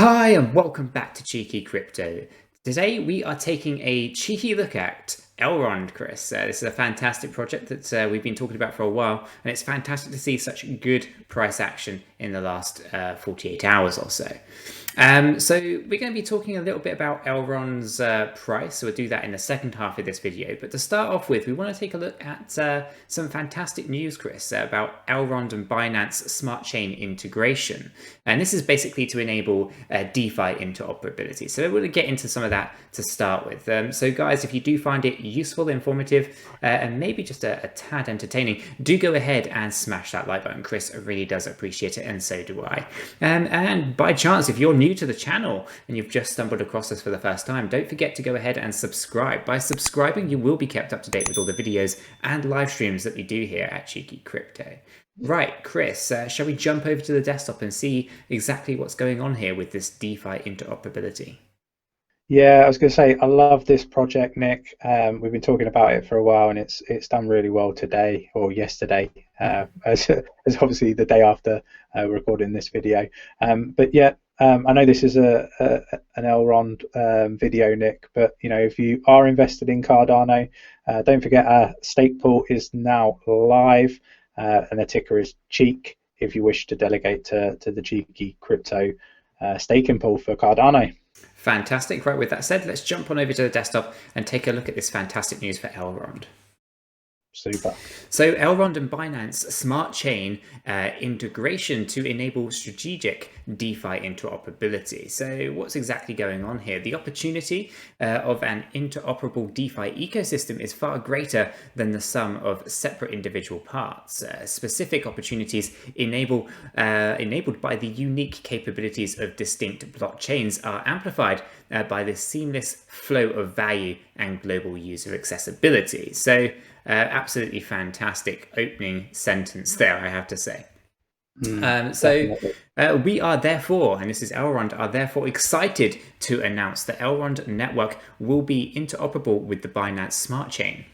Hi and welcome back to Cheeky Crypto. Today we are taking a cheeky look at Elrond, Chris. This is a fantastic project that we've been talking about for a while, and it's fantastic to see such good price action in the last 48 hours or so. So we're going to be talking a little bit about Elrond's price, so we'll do that in the second half of this video. But to start off with, we want to take a look at some fantastic news, Chris, about Elrond and Binance Smart Chain integration. And this is basically to enable DeFi interoperability. So we're going to get into some of that to start with. So guys, if you do find it useful, informative, and maybe just a tad entertaining, do go ahead and smash that like button. Chris really does appreciate it, and so do I. And by chance, if you're new to the channel and you've just stumbled across us for the first time, don't forget to go ahead and subscribe. By subscribing, you will be kept up to date with all the videos and live streams that we do here at Cheeky Crypto. Right, Chris, shall we jump over to the desktop and see exactly what's going on here with this DeFi interoperability? Yeah, I was going to say, I love this project, Nick. We've been talking about it for a while, and it's done really well today or yesterday, as obviously the day after recording this video. But yeah, I know this is an Elrond video, Nick. But if you are invested in Cardano, don't forget our stake pool is now live, and the ticker is Cheek. If you wish to delegate to the Cheeky Crypto staking pool for Cardano. Fantastic. Right, with that said, let's jump on over to the desktop and take a look at this fantastic news for Elrond. Super. So Elrond and Binance Smart Chain integration to enable strategic DeFi interoperability. So what's exactly going on here? The opportunity of an interoperable DeFi ecosystem is far greater than the sum of separate individual parts. Specific opportunities enabled by the unique capabilities of distinct blockchains are amplified by the seamless flow of value and global user accessibility. So absolutely fantastic opening sentence there, I have to say. We are therefore, and this is Elrond, are therefore excited to announce that Elrond network will be interoperable with the Binance Smart Chain.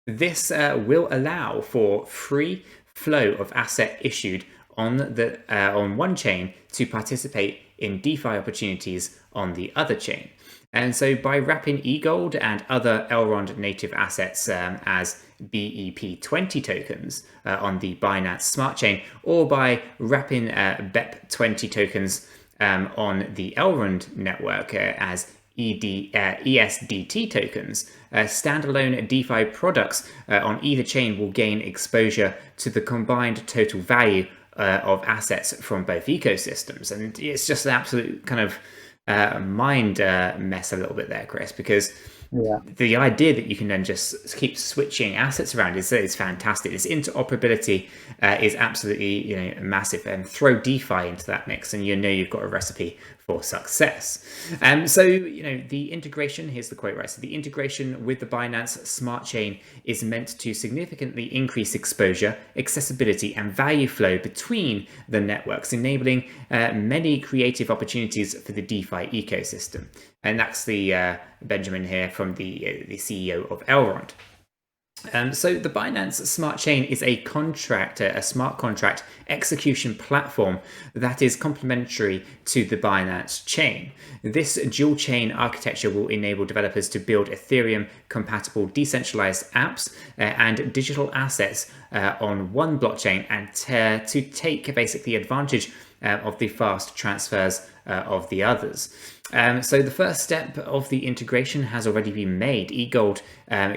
This will allow for free flow of asset issued on one chain to participate in DeFi opportunities on the other chain. And so by wrapping eGold and other Elrond native assets as BEP20 tokens on the Binance Smart Chain, or by wrapping BEP20 tokens on the Elrond network as ESDT tokens, standalone DeFi products on either chain will gain exposure to the combined total value of assets from both ecosystems. And it's just an absolute kind of mind mess a little bit there, Chris, because the idea that you can then just keep switching assets around is fantastic. This interoperability is absolutely massive, and throw DeFi into that mix and you've got a recipe for success. So the integration, here's the quote, right? So the integration with the Binance Smart Chain is meant to significantly increase exposure, accessibility, and value flow between the networks, enabling many creative opportunities for the DeFi ecosystem. And that's the Benjamin here from the CEO of Elrond. So the Binance Smart Chain is a smart contract execution platform that is complementary to the Binance chain. This dual chain architecture will enable developers to build Ethereum compatible decentralized apps and digital assets on one blockchain, and to take basically advantage of the fast transfers of the others. So the first step of the integration has already been made. eGold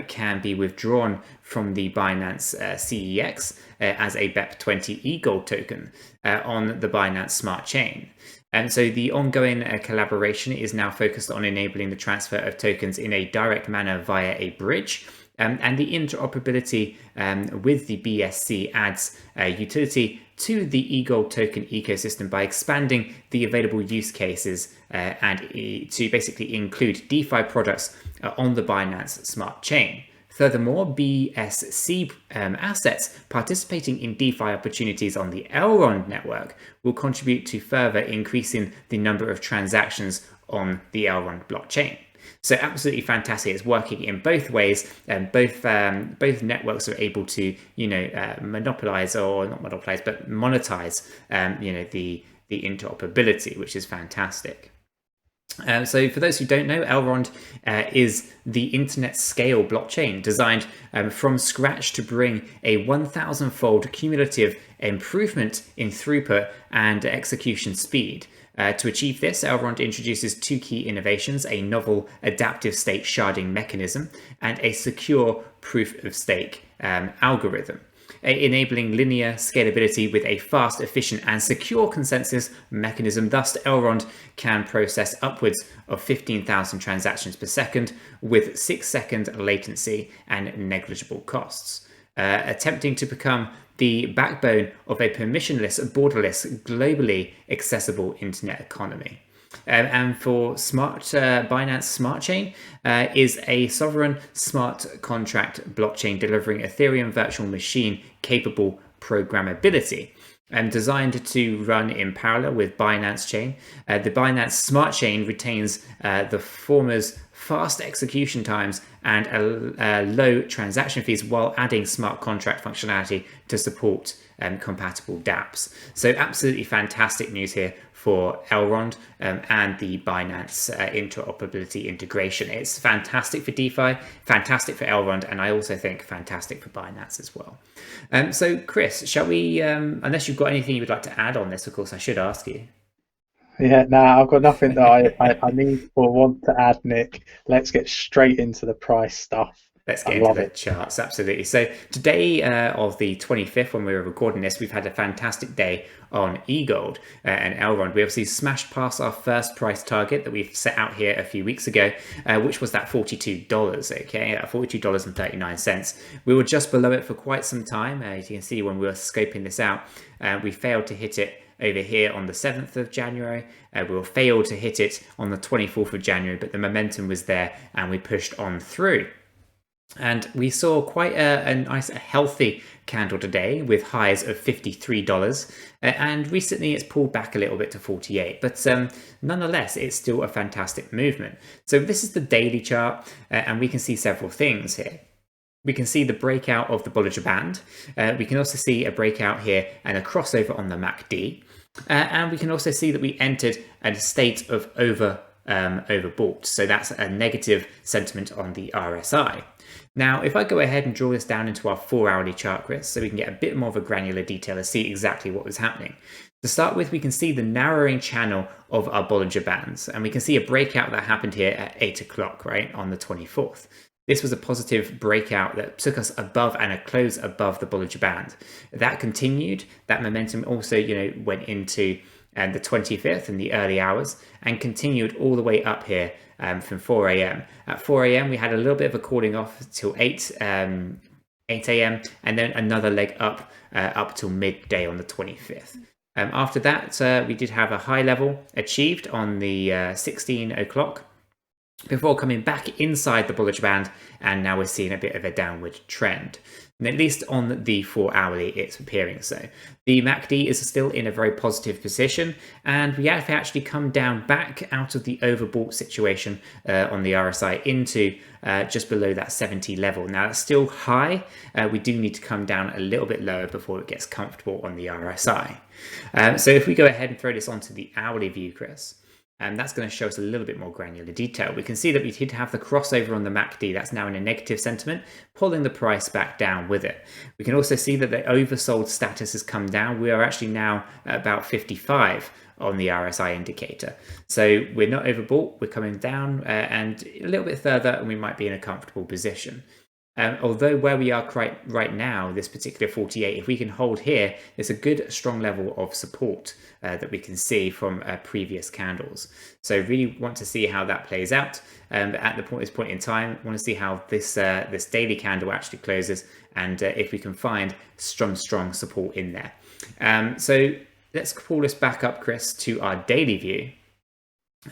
can be withdrawn from the Binance CEX as a BEP20 eGold token on the Binance Smart Chain. And so the ongoing collaboration is now focused on enabling the transfer of tokens in a direct manner via a bridge. And the interoperability with the BSC adds utility to the eGold token ecosystem by expanding the available use cases and to basically include DeFi products on the Binance Smart Chain. Furthermore, BSC assets participating in DeFi opportunities on the Elrond network will contribute to further increasing the number of transactions on the Elrond blockchain. So absolutely fantastic. It's working in both ways, and both networks are able to monopolize, or not monopolize, but monetize the the interoperability, which is fantastic. So for those who don't know, Elrond is the internet scale blockchain designed from scratch to bring a 1,000-fold cumulative improvement in throughput and execution speed. To achieve this, Elrond introduces two key innovations: a novel adaptive state sharding mechanism and a secure proof of stake algorithm, enabling linear scalability with a fast, efficient, and secure consensus mechanism. Thus, Elrond can process upwards of 15,000 transactions per second with 6-second latency and negligible costs, attempting to become the backbone of a permissionless, borderless, globally accessible internet economy. And for Binance Smart Chain is a sovereign smart contract blockchain delivering Ethereum virtual machine capable programmability and designed to run in parallel with Binance Chain. The Binance Smart Chain retains the former's fast execution times and low transaction fees while adding smart contract functionality to support compatible dApps. So absolutely fantastic news here for Elrond and the Binance interoperability integration. It's fantastic for DeFi, fantastic for Elrond, and I also think fantastic for Binance as well. So Chris, shall we, unless you've got anything you would like to add on this, of course I should ask you. Yeah, I've got nothing that I need or want to add, Nick. Let's get straight into the price stuff. Let's get into the charts, absolutely. So today of the 25th, when we were recording this, we've had a fantastic day on eGold and Elrond. We obviously smashed past our first price target that we've set out here a few weeks ago, which was that $42, okay, at $42.39. We were just below it for quite some time. As you can see, when we were scoping this out, we failed to hit it over here on the 7th of January. We failed to hit it on the 24th of January, but the momentum was there and we pushed on through. And we saw quite a nice, healthy candle today with highs of $53. And recently it's pulled back a little bit to 48, but nonetheless, it's still a fantastic movement. So this is the daily chart, and we can see several things here. We can see the breakout of the Bollinger Band. We can also see a breakout here and a crossover on the MACD. And we can also see that we entered a state of overbought. So that's a negative sentiment on the RSI. Now, if I go ahead and draw this down into our 4-hourly chart, Chris, so we can get a bit more of a granular detail to see exactly what was happening. To start with, we can see the narrowing channel of our Bollinger Bands, and we can see a breakout that happened here at 8 o'clock, right, on the 24th. This was a positive breakout that took us above and a close above the Bollinger Band. That continued. That momentum also, went into the 25th in the early hours and continued all the way up here from 4 a.m. At 4 a.m. we had a little bit of a cooling off till 8 a.m. and then another leg up till midday on the 25th. After that, we did have a high level achieved on the 16 o'clock before coming back inside the Bollinger Band, and now we're seeing a bit of a downward trend. And at least on the 4-hourly, it's appearing so. The MACD is still in a very positive position, and we have actually come down back out of the overbought situation on the RSI into just below that 70 level. Now, that's still high. We do need to come down a little bit lower before it gets comfortable on the RSI. So if we go ahead and throw this onto the hourly view, Chris, and that's going to show us a little bit more granular detail. We can see that we did have the crossover on the MACD. That's now in a negative sentiment, pulling the price back down with it. We can also see that the oversold status has come down. We are actually now at about 55 on the RSI indicator. So we're not overbought, we're coming down and a little bit further, and we might be in a comfortable position. Although where we are right now, this particular 48, if we can hold here, there's a good strong level of support that we can see from previous candles. So really want to see how that plays out. At this point in time, want to see how this daily candle actually closes, and if we can find strong support in there. So let's pull this back up, Chris, to our daily view.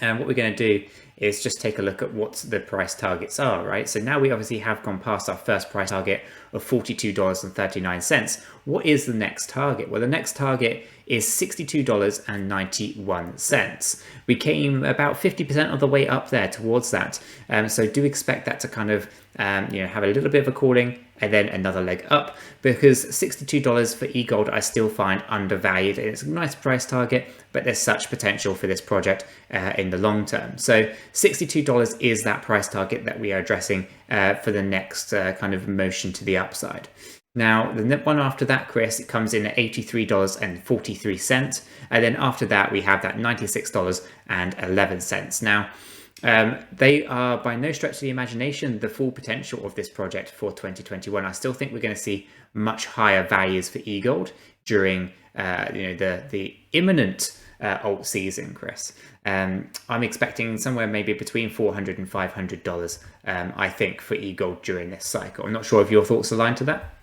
And what we're going to do is just take a look at what the price targets are, right? So now we obviously have gone past our first price target of $42.39. What is the next target? Well, the next target is $62.91. We came about 50% of the way up there towards that. So do expect that to kind of have a little bit of a cooling and then another leg up, because $62 for eGold I still find undervalued. It's a nice price target, but there's such potential for this project in the long term. So $62 is that price target that we are addressing for the next kind of motion to the upside. Now, the one after that, Chris, it comes in at $83.43. And then after that, we have that $96.11. Now, they are by no stretch of the imagination the full potential of this project for 2021. I still think we're going to see much higher values for eGold during the imminent alt season, Chris. I'm expecting somewhere maybe between $400 and $500, I think, for eGold during this cycle. I'm not sure if your thoughts align to that.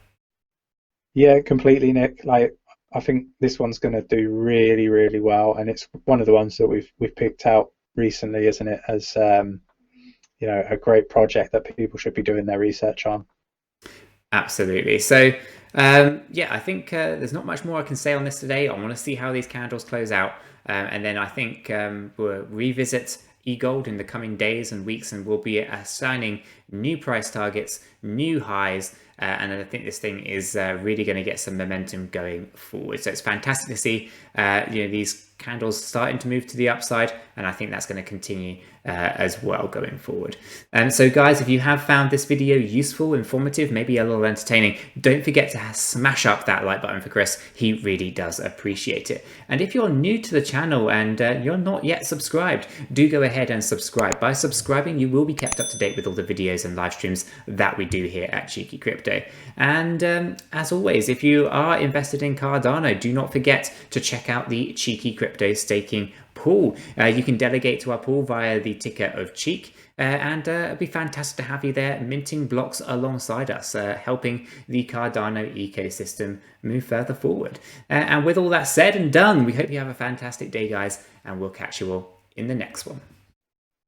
Yeah, completely, Nick. Like, I think this one's going to do really, really well, and it's one of the ones that we've picked out recently, isn't it, as a great project that people should be doing their research on. Absolutely. So I think there's not much more I can say on this today. I want to see how these candles close out, and then I think we'll revisit eGold in the coming days and weeks, and we'll be assigning new price targets, new highs, and I think this thing is really going to get some momentum going forward. So it's fantastic to see these candles starting to move to the upside, and I think that's going to continue as well going forward. So guys, if you have found this video useful, informative, maybe a little entertaining, don't forget to smash up that like button for Chris. He really does appreciate it. And if you're new to the channel and you're not yet subscribed, do go ahead and subscribe. By subscribing, you will be kept up to date with all the videos and live streams that we do here at Cheeky Crypto. And as always, if you are invested in Cardano, do not forget to check out the Cheeky Crypto staking pool. You can delegate to our pool via the ticker of Cheek, and it'd be fantastic to have you there minting blocks alongside us, helping the Cardano ecosystem move further forward. And with all that said and done, we hope you have a fantastic day, guys, and we'll catch you all in the next one.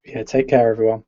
Yeah, take care, everyone.